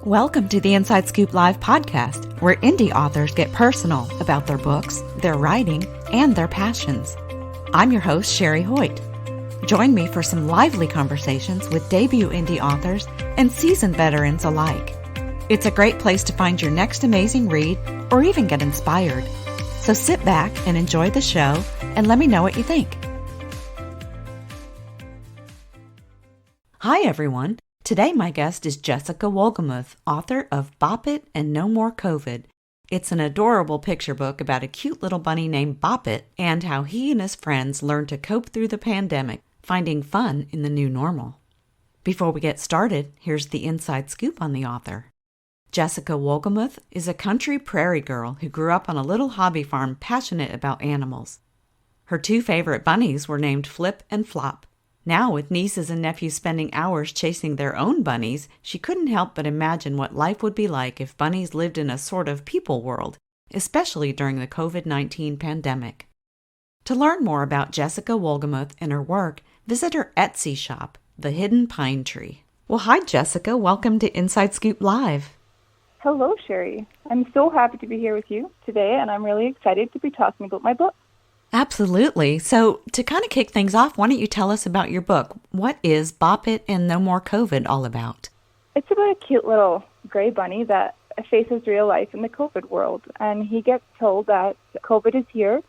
Welcome to the Inside Scoop Live podcast, where indie authors get personal about their books, their writing, and their passions. I'm your host, Sherry Hoyt. Join me for some lively conversations with debut indie authors and seasoned veterans alike. It's a great place to find your next amazing read or even get inspired. So sit back and enjoy the show and let me know what you think. Hi, everyone. Today, my guest is Jessica Wohlgemuth, author of Bop-It and No More COVID. It's an adorable picture book about a cute little bunny named Bop-It and how he and his friends learned to cope through the pandemic, finding fun in the new normal. Before we get started, here's the inside scoop on the author. Jessica Wohlgemuth is a country prairie girl who grew up on a little hobby farm passionate about animals. Her two favorite bunnies were named Flip and Flop. Now, with nieces and nephews spending hours chasing their own bunnies, she couldn't help but imagine what life would be like if bunnies lived in a sort of people world, especially during the COVID-19 pandemic. To learn more about Jessica Wohlgemuth and her work, visit her Etsy shop, The Hidden Pine Tree. Well, hi, Jessica. Welcome to Inside Scoop Live. Hello, Sherry. I'm so happy to be here with you today, and I'm really excited to be talking about my book. Absolutely. So to kind of kick things off, why don't you tell us about your book? What is Bop-It and No More COVID all about? It's about a cute little gray bunny that faces real life in the COVID world. And he gets told that COVID is here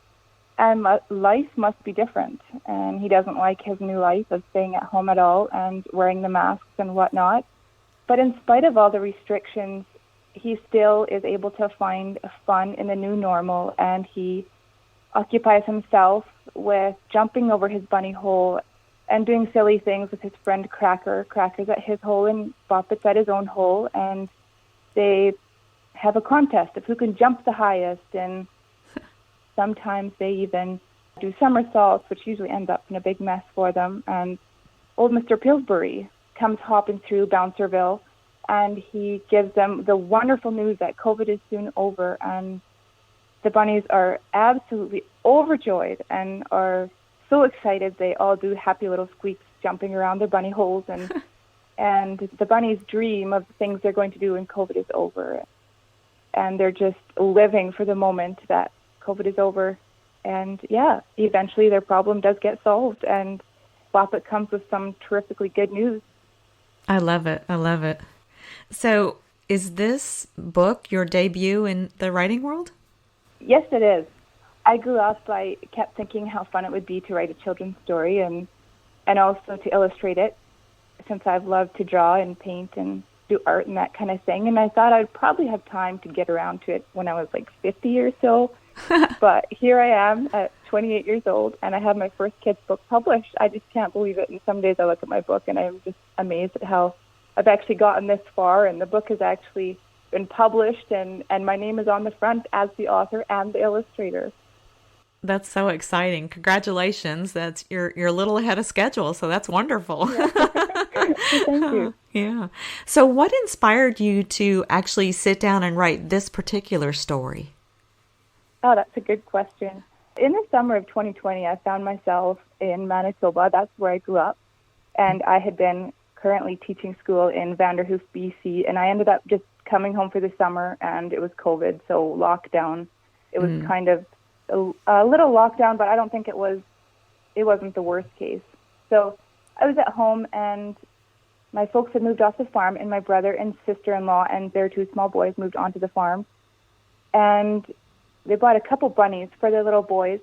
and life must be different. And he doesn't like his new life of staying at home at all and wearing the masks and whatnot. But in spite of all the restrictions, he still is able to find fun in the new normal, and he occupies himself with jumping over his bunny hole and doing silly things with his friend Cracker. Cracker's at his hole and Bop-It's at his own hole, and they have a contest of who can jump the highest, and sometimes they even do somersaults, which usually ends up in a big mess for them. And old Mr. Pillsbury comes hopping through Bouncerville, and he gives them the wonderful news that COVID is soon over, and the bunnies are absolutely overjoyed and are so excited. They all do happy little squeaks jumping around their bunny holes, and the bunnies dream of the things they're going to do when COVID is over. And they're just living for the moment that COVID is over. And yeah, eventually their problem does get solved, and Bop-It comes with some terrifically good news. I love it. I love it. So is this book your debut in the writing world? Yes, it is. I grew up, I kept thinking how fun it would be to write a children's story and also to illustrate it, since I've loved to draw and paint and do art and that kind of thing. And I thought I'd probably have time to get around to it when I was like 50 or so. But here I am at 28 years old, and I have my first kid's book published. I just can't believe it. And some days I look at my book and I'm just amazed at how I've actually gotten this far, and the book has actually been published, and my name is on the front as the author and the illustrator. That's so exciting. Congratulations. You're a little ahead of schedule, so that's wonderful. Yeah. Thank you. Yeah. So what inspired you to actually sit down and write this particular story? Oh, that's a good question. In the summer of 2020, I found myself in Manitoba. That's where I grew up, and I had been currently teaching school in Vanderhoof, BC, and I ended up just coming home for the summer, and it was COVID, so lockdown. It was kind of a little lockdown, but I don't think it wasn't the worst case. So I was at home, and my folks had moved off the farm, and my brother and sister-in-law and their two small boys moved onto the farm, and they bought a couple bunnies for their little boys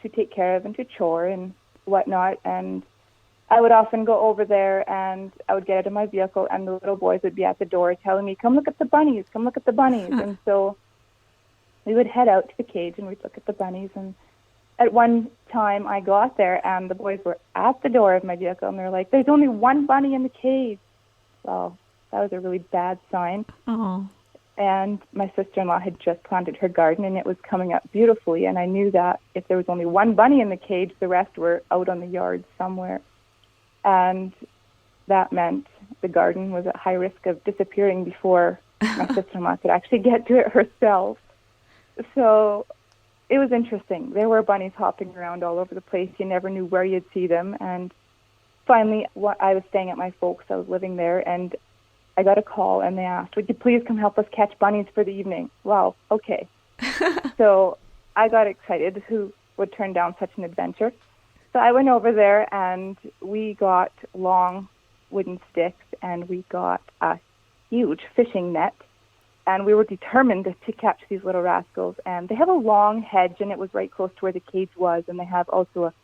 to take care of and to chore and whatnot. And I would often go over there, and I would get out of my vehicle, and the little boys would be at the door telling me, "Come look at the bunnies, come look at the bunnies." And so we would head out to the cage, and we'd look at the bunnies. And at one time I got there, and the boys were at the door of my vehicle, and they're like, "There's only one bunny in the cage." Well, that was a really bad sign. Oh. And my sister-in-law had just planted her garden, and it was coming up beautifully. And I knew that if there was only one bunny in the cage, the rest were out on the yard somewhere. And that meant the garden was at high risk of disappearing before my sister-in-law could actually get to it herself. So it was interesting. There were bunnies hopping around all over the place. You never knew where you'd see them. And finally, I was staying at my folks'. I was living there, and I got a call and they asked, would you please come help us catch bunnies for the evening? Well, okay. So I got excited. Who would turn down such an adventure? So I went over there and we got long wooden sticks and we got a huge fishing net. And we were determined to catch these little rascals. And they have a long hedge, and it was right close to where the cage was. And they have also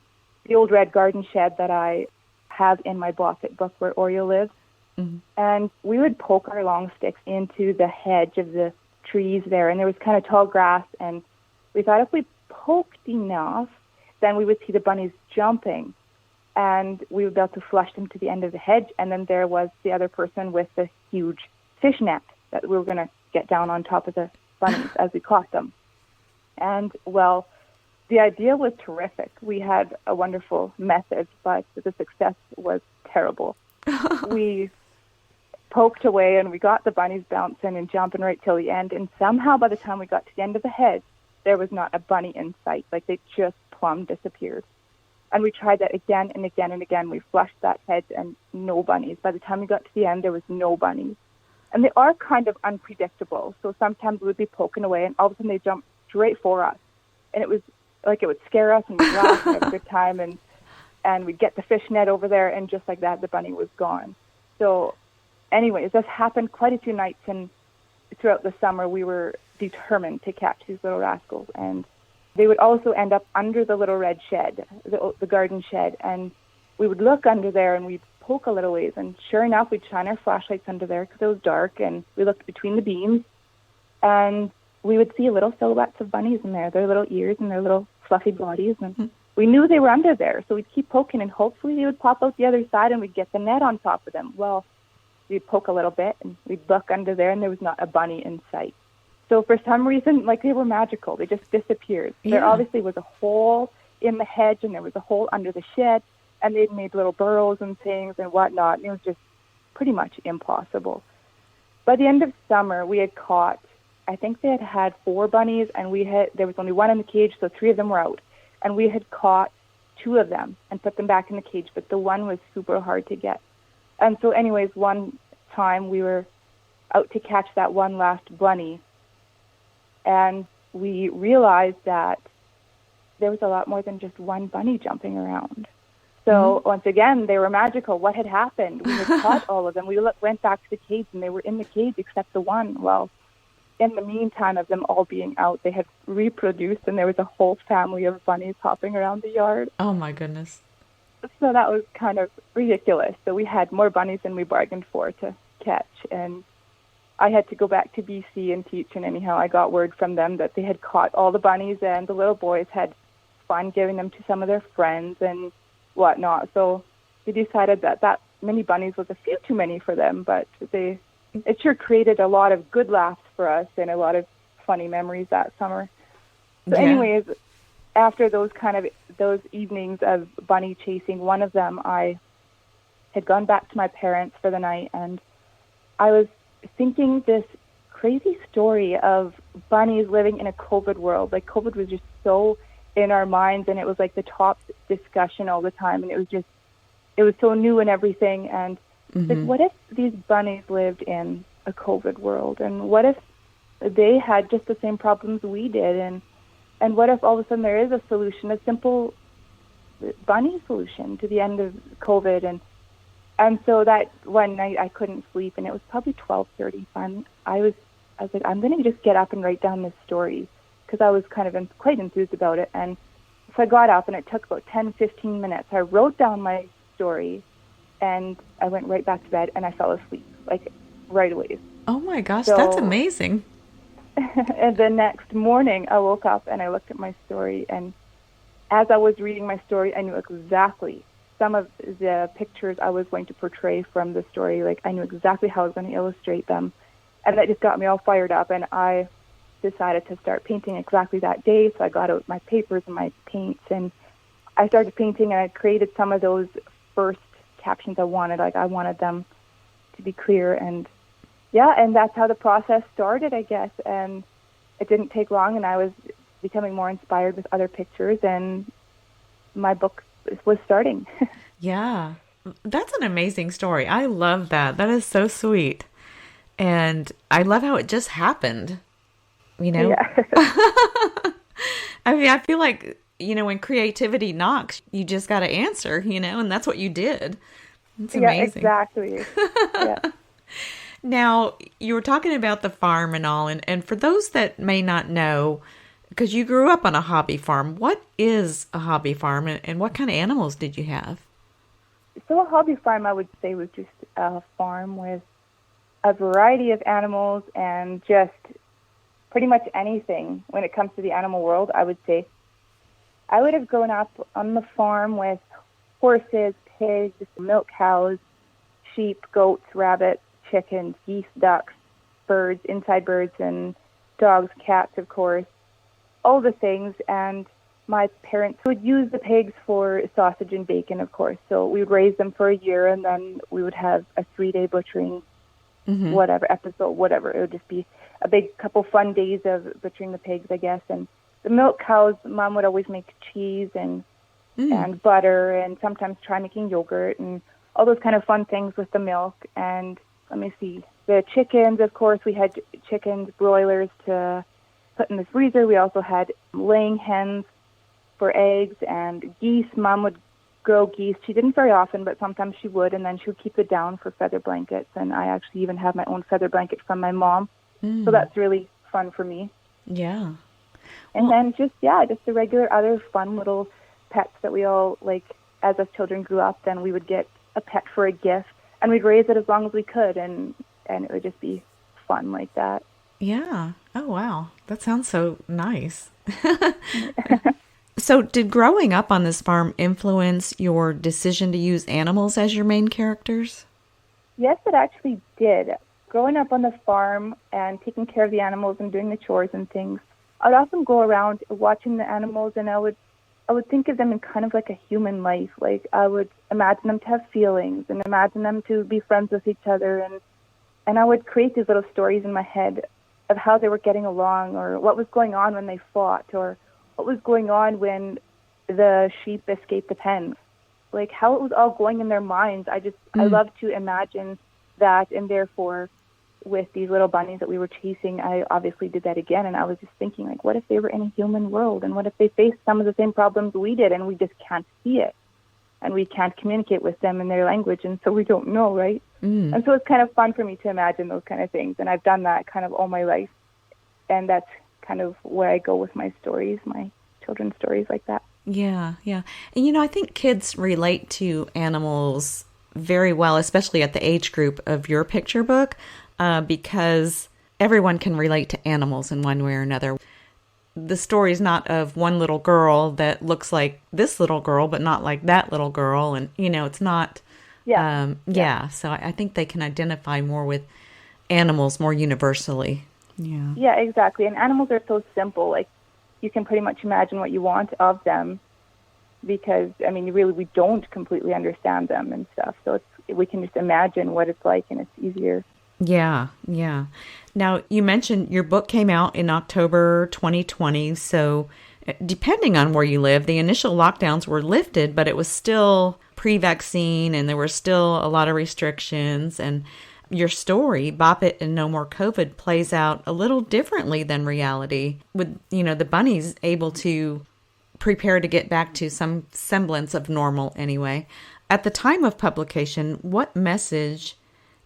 the old red garden shed that I have in my Bop-It book where Oreo lives. Mm-hmm. And we would poke our long sticks into the hedge of the trees there. And there was kind of tall grass. And we thought if we poked enough, then we would see the bunnies jumping. And we would be able to flush them to the end of the hedge. And then there was the other person with the huge fish net that we were going to get down on top of the bunnies as we caught them. And, well, the idea was terrific. We had a wonderful method, but the success was terrible. We poked away, and we got the bunnies bouncing and jumping right till the end, and somehow by the time we got to the end of the hedge, there was not a bunny in sight. Like, they just plumb disappeared. And we tried that again and again and again. We flushed that hedge, and no bunnies. By the time we got to the end, there was no bunnies. And they are kind of unpredictable. So sometimes we would be poking away, and all of a sudden they jump straight for us. And it was like it would scare us, and we'd laugh and have a good time. And we'd get the fish net over there, and just like that, the bunny was gone. So anyways, this happened quite a few nights. And throughout the summer, we were determined to catch these little rascals. And they would also end up under the little red shed, the garden shed. And we would look under there, and we'd poke a little ways, and sure enough, we'd shine our flashlights under there because it was dark, and we looked between the beams, and we would see little silhouettes of bunnies in there, their little ears and their little fluffy bodies, and we knew they were under there, so we'd keep poking, and hopefully they would pop out the other side, and we'd get the net on top of them. Well, we'd poke a little bit, and we'd look under there, and there was not a bunny in sight. So for some reason, like, they were magical. They just disappeared. Yeah. There obviously was a hole in the hedge, and there was a hole under the shed, and they'd made little burrows and things and whatnot, and it was just pretty much impossible. By the end of summer, we had caught, I think they had 4 bunnies, and there was only one in the cage, so 3 of them were out. And we had caught 2 of them and put them back in the cage, but the one was super hard to get. And so anyways, one time we were out to catch that one last bunny, and we realized that there was a lot more than just one bunny jumping around. So once again, they were magical. What had happened? We had caught all of them. We went back to the cage, and they were in the cage except the one. Well, in the meantime of them all being out, they had reproduced, and there was a whole family of bunnies hopping around the yard. Oh, my goodness. So that was kind of ridiculous. So we had more bunnies than we bargained for to catch. And I had to go back to BC and teach, and anyhow, I got word from them that they had caught all the bunnies, and the little boys had fun giving them to some of their friends and whatnot. So we decided that many bunnies was a few too many for them, but it sure created a lot of good laughs for us and a lot of funny memories that summer. So anyways, after those evenings of bunny chasing, one of them, I had gone back to my parents for the night, and I was thinking this crazy story of bunnies living in a COVID world. Like, COVID was just so in our minds, and it was like the top discussion all the time, and it was so new and everything. And like, what if these bunnies lived in a COVID world, and what if they had just the same problems we did, and what if all of a sudden there is a solution, a simple bunny solution to the end of COVID? And so that one night I couldn't sleep, and it was probably 12:30. I was like, I'm going to just get up and write down this story, because I was kind of quite enthused about it. And so I got up, and it took about 10, 15 minutes. I wrote down my story, and I went right back to bed, and I fell asleep, like, right away. Oh, my gosh, that's amazing. And the next morning, I woke up, and I looked at my story, and as I was reading my story, I knew exactly some of the pictures I was going to portray from the story. Like, I knew exactly how I was going to illustrate them, and that just got me all fired up, and I decided to start painting exactly that day. So I got out my papers and my paints, and I started painting, and I created some of those first captions I wanted. Like, I wanted them to be clear, and that's how the process started, I guess. And it didn't take long, and I was becoming more inspired with other pictures, and my book was starting. Yeah, that's an amazing story. I love that. That is so sweet. And I love how it just happened, you know? Yeah. I mean, I feel like, when creativity knocks, you just got to answer, and that's what you did. It's Yeah, amazing. exactly. Yeah. Now, you were talking about the farm and all, and for those that may not know, because you grew up on a hobby farm, what is a hobby farm and what kind of animals did you have? So a hobby farm, I would say, was just a farm with a variety of animals and just pretty much anything when it comes to the animal world. I would say I would have grown up on the farm with horses, pigs, milk cows, sheep, goats, rabbits, chickens, geese, ducks, birds, inside birds, and dogs, cats, of course, all the things. And my parents would use the pigs for sausage and bacon, of course. So we would raise them for a year, and then we would have a 3-day butchering, whatever. It would just be a big couple fun days of butchering the pigs, I guess. And the milk cows, Mom would always make cheese and butter, and sometimes try making yogurt and all those kind of fun things with the milk. And let me see, the chickens, of course, we had chickens, broilers to put in the freezer. We also had laying hens for eggs, and geese. Mom would grow geese. She didn't very often, but sometimes she would, and then she would keep it down for feather blankets. And I actually even have my own feather blanket from my mom. So that's really fun for me. Yeah. And then just the regular other fun little pets that we all, like, as us children grew up, then we would get a pet for a gift, and we'd raise it as long as we could, and it would just be fun like that. Yeah. Oh, wow. That sounds so nice. So did growing up on this farm influence your decision to use animals as your main characters? Yes, it actually did. Growing up on the farm and taking care of the animals and doing the chores and things, I'd often go around watching the animals, and I would think of them in kind of like a human life. Like, I would imagine them to have feelings and imagine them to be friends with each other, and I would create these little stories in my head of how they were getting along, or what was going on when they fought, or what was going on when the sheep escaped the pen. Like, how it was all going in their minds. I love to imagine that, and therefore with these little bunnies that we were chasing, I obviously did that again, and I was just thinking, like, what if they were in a human world, and what if they faced some of the same problems we did, and we just can't see it, and we can't communicate with them in their language, and so we don't know, right? And so it's kind of fun for me to imagine those kind of things, and I've done that kind of all my life, and that's kind of where I go with my stories, my children's stories like that. Yeah, yeah. And I think kids relate to animals very well, especially at the age group of your picture book, because everyone can relate to animals in one way or another. The story's not of one little girl that looks like this little girl, but not like that little girl. And, it's not, so I think they can identify more with animals more universally. Yeah. Yeah, exactly. And animals are so simple. Like, you can pretty much imagine what you want of them, because, I mean, really, we don't completely understand them and stuff. So we can just imagine what it's like, and it's easier. Yeah, yeah. Now, you mentioned your book came out in October 2020, so depending on where you live, the initial lockdowns were lifted, but it was still pre-vaccine, and there were still a lot of restrictions, and your story, Bop-It and No More COVID, plays out a little differently than reality, with, the bunnies able to prepare to get back to some semblance of normal anyway. At the time of publication, what message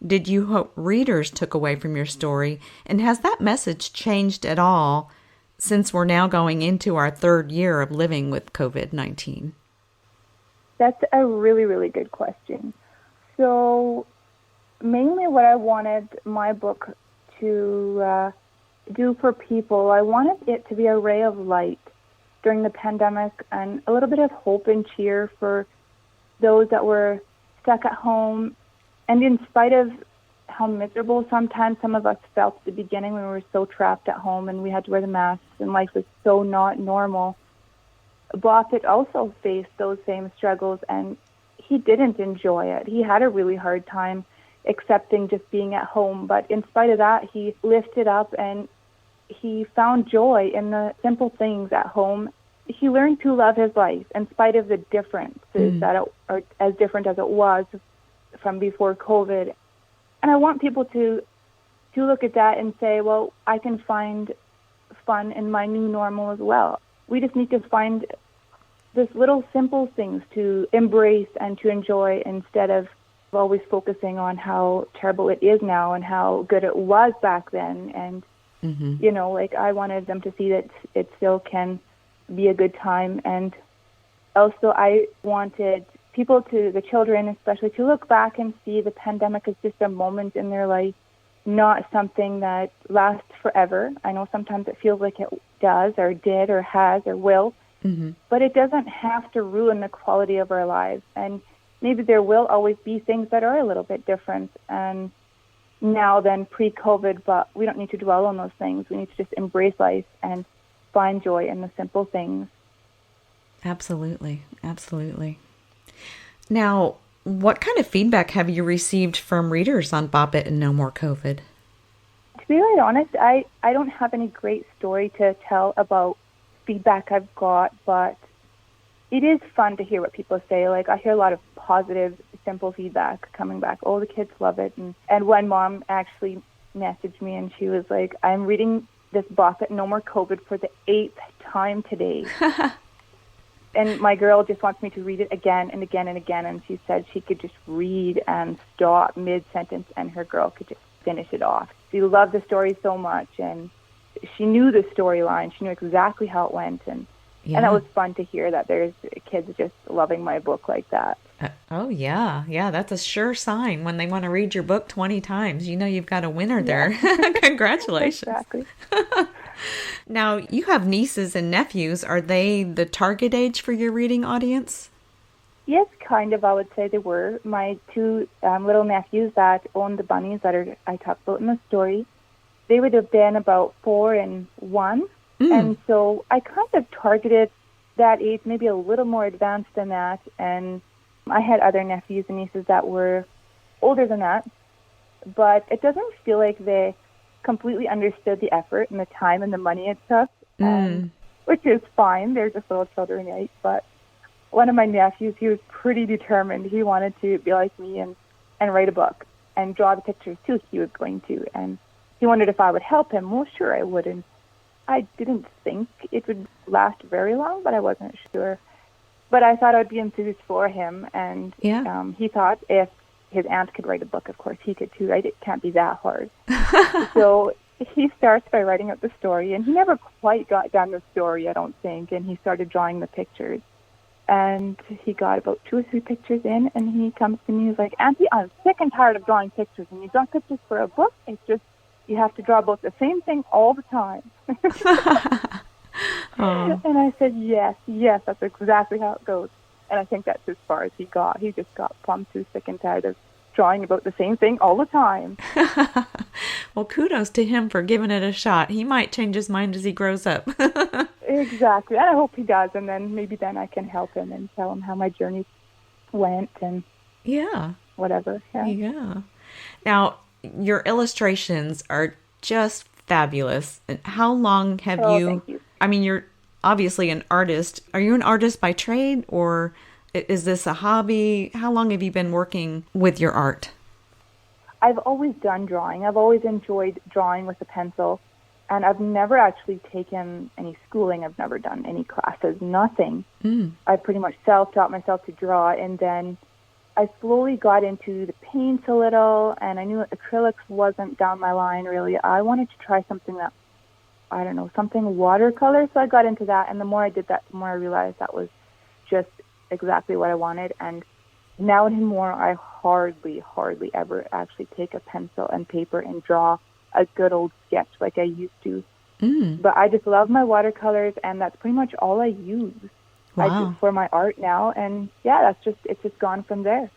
did you hope readers took away from your story? And has that message changed at all since we're now going into our 3rd year of living with COVID-19? That's a really, really good question. So mainly what I wanted my book to do for people, I wanted it to be a ray of light during the pandemic, and a little bit of hope and cheer for those that were stuck at home. And in spite of how miserable sometimes some of us felt at the beginning, when we were so trapped at home and we had to wear the masks and life was so not normal, Bop-It also faced those same struggles, and he didn't enjoy it. He had a really hard time accepting just being at home. But in spite of that, he lifted up and he found joy in the simple things at home. He learned to love his life in spite of the differences that are as different as it was from before COVID. And I want people to to look at that and say, well, I can find fun in my new normal as well. We just need to find this little simple things to embrace and to enjoy instead of always focusing on how terrible it is now and how good it was back then. And, you know, like I wanted them to see that it still can be a good time. And also I wanted people to, the children especially, to look back and see the pandemic as just a moment in their life, not something that lasts forever. I know sometimes it feels like it does or did or has or will, but it doesn't have to ruin the quality of our lives. And maybe there will always be things that are a little bit different and now than pre-COVID, but we don't need to dwell on those things. We need to just embrace life and find joy in the simple things. Absolutely. Absolutely. Now, what kind of feedback have you received from readers on Bop-It and No More COVID? To be really honest, I don't have any great story to tell about feedback I've got, but it is fun to hear what people say. Like, I hear a lot of positive, simple feedback coming back. Oh, the kids love it. And one mom actually messaged me, and she was like, I'm reading this Bop-It No More COVID for the 8th time today. And my girl just wants me to read it again and again and again. And she said she could just read and stop mid-sentence, and her girl could just finish it off. She loved the story so much, and she knew the storyline. She knew exactly how it went, and that was fun to hear that there's kids just loving my book like that. Oh, yeah. Yeah, that's a sure sign when they want to read your book 20 times. You know you've got a winner there. Congratulations. Exactly. Now, you have nieces and nephews. Are they the target age for your reading audience? Yes, kind of, I would say they were. My two little nephews that own the bunnies that I talked about in the story, they would have been about 4 and 1. And so I kind of targeted that age, maybe a little more advanced than that. And I had other nephews and nieces that were older than that. But it doesn't feel like they completely understood the effort and the time and the money it took, which is fine. They're just little children, right? But one of my nephews, he was pretty determined. He wanted to be like me and write a book and draw the pictures too. He was going to. And he wondered if I would help him. Well, sure, I would. And I didn't think it would last very long, but I wasn't sure. But I thought I would be enthused for him. And he thought if his aunt could write a book, of course he could too, right? It can't be that hard. So he starts by writing out the story, and he never quite got done the story, I don't think, and he started drawing the pictures. And he got about 2 or 3 pictures in, and he comes to me, he's like, Auntie, I'm sick and tired of drawing pictures, and you draw pictures for a book, it's just, you have to draw about the same thing all the time. And I said, yes, that's exactly how it goes. And I think that's as far as he got. He just got plumb too sick and tired of drawing about the same thing all the time. Well, kudos to him for giving it a shot. He might change his mind as he grows up. Exactly. And I hope he does. And then maybe then I can help him and tell him how my journey went and whatever. Yeah. Now, your illustrations are just fabulous. How long have Thank you. I mean, you're obviously an artist. Are you an artist by trade, or is this a hobby? How long have you been working with your art? I've always done drawing. I've always enjoyed drawing with a pencil, and I've never actually taken any schooling. I've never done any classes, nothing. I pretty much self-taught myself to draw, and then I slowly got into the paints a little, and I knew that acrylics wasn't down my line, really. I wanted to try something that, I don't know, something watercolor, so I got into that, and the more I did that, the more I realized that was just exactly what I wanted, and now anymore, I hardly ever actually take a pencil and paper and draw a good old sketch like I used to. But I just love my watercolors, and that's pretty much all I use. Wow. I do for my art now, and it's just gone from there.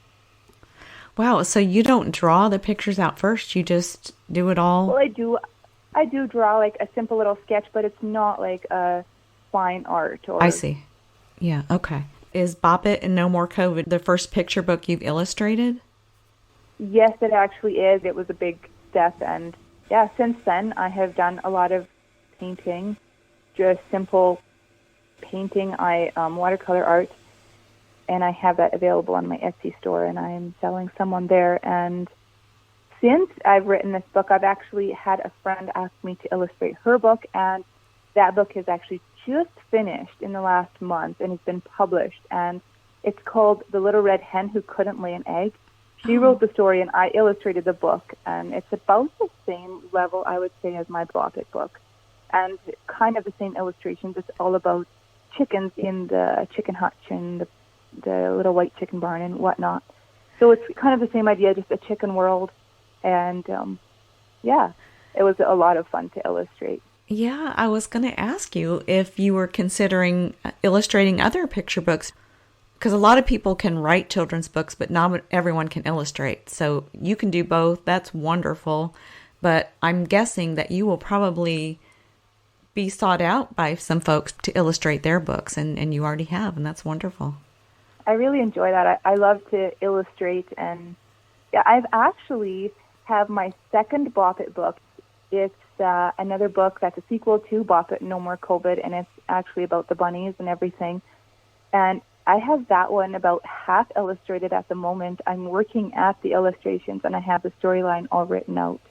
Wow, so you don't draw the pictures out first, you just do it all? Well, I do draw like a simple little sketch, but it's not like a fine art. Or I see. Yeah, okay. Is Bop-It and No More COVID the first picture book you've illustrated? Yes, it actually is. It was a big step, and since then I have done a lot of painting, just simple painting, watercolor art, and I have that available on my Etsy store, and I am selling some on there. And since I've written this book, I've actually had a friend ask me to illustrate her book, and that book is actually just finished in the last month and has been published. And it's called The Little Red Hen Who Couldn't Lay an Egg. She wrote the story, and I illustrated the book, and it's about the same level, I would say, as my Bop-It book, and kind of the same illustrations. It's all about chickens in the chicken hutch and the little white chicken barn and whatnot. So it's kind of the same idea, just a chicken world. And, it was a lot of fun to illustrate. Yeah, I was going to ask you if you were considering illustrating other picture books, because a lot of people can write children's books, but not everyone can illustrate. So you can do both. That's wonderful. But I'm guessing that you will probably be sought out by some folks to illustrate their books, and you already have, and that's wonderful. I really enjoy that. I love to illustrate, and I've actually have my second Bop-It book. It's another book that's a sequel to Bop-It, No More COVID, and it's actually about the bunnies and everything. And I have that one about half illustrated at the moment. I'm working at the illustrations, and I have the storyline all written out.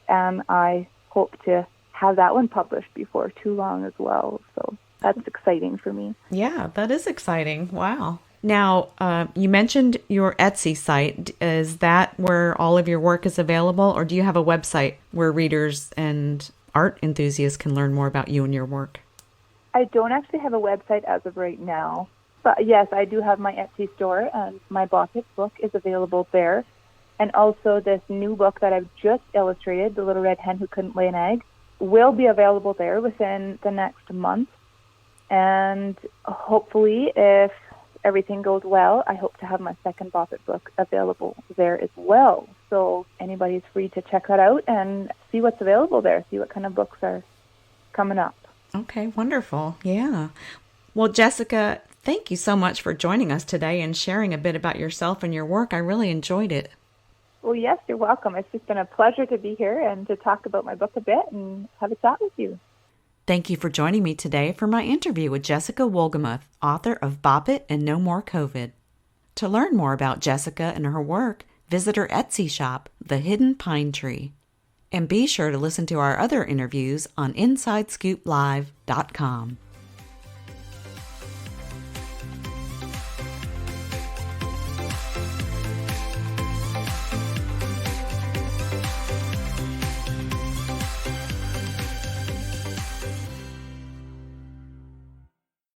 And I hope to have that one published before too long as well. So that's exciting for me. Yeah, that is exciting. Wow. Now, you mentioned your Etsy site. Is that where all of your work is available, or do you have a website where readers and art enthusiasts can learn more about you and your work? I don't actually have a website as of right now, but yes, I do have my Etsy store, and my Bop-It book is available there. And also this new book that I've just illustrated, The Little Red Hen Who Couldn't Lay an Egg, will be available there within the next month. And hopefully, if everything goes well, I hope to have my second Bop-It book available there as well. So anybody's free to check that out and see what's available there, see what kind of books are coming up. Okay, wonderful. Yeah. Well, Jessica, thank you so much for joining us today and sharing a bit about yourself and your work. I really enjoyed it. Well, yes, you're welcome. It's just been a pleasure to be here and to talk about my book a bit and have a chat with you. Thank you for joining me today for my interview with Jessica Wohlgemuth, author of Bop-It and No More COVID. To learn more about Jessica and her work, visit her Etsy shop, The Hidden Pine Tree. And be sure to listen to our other interviews on InsideScoopLive.com.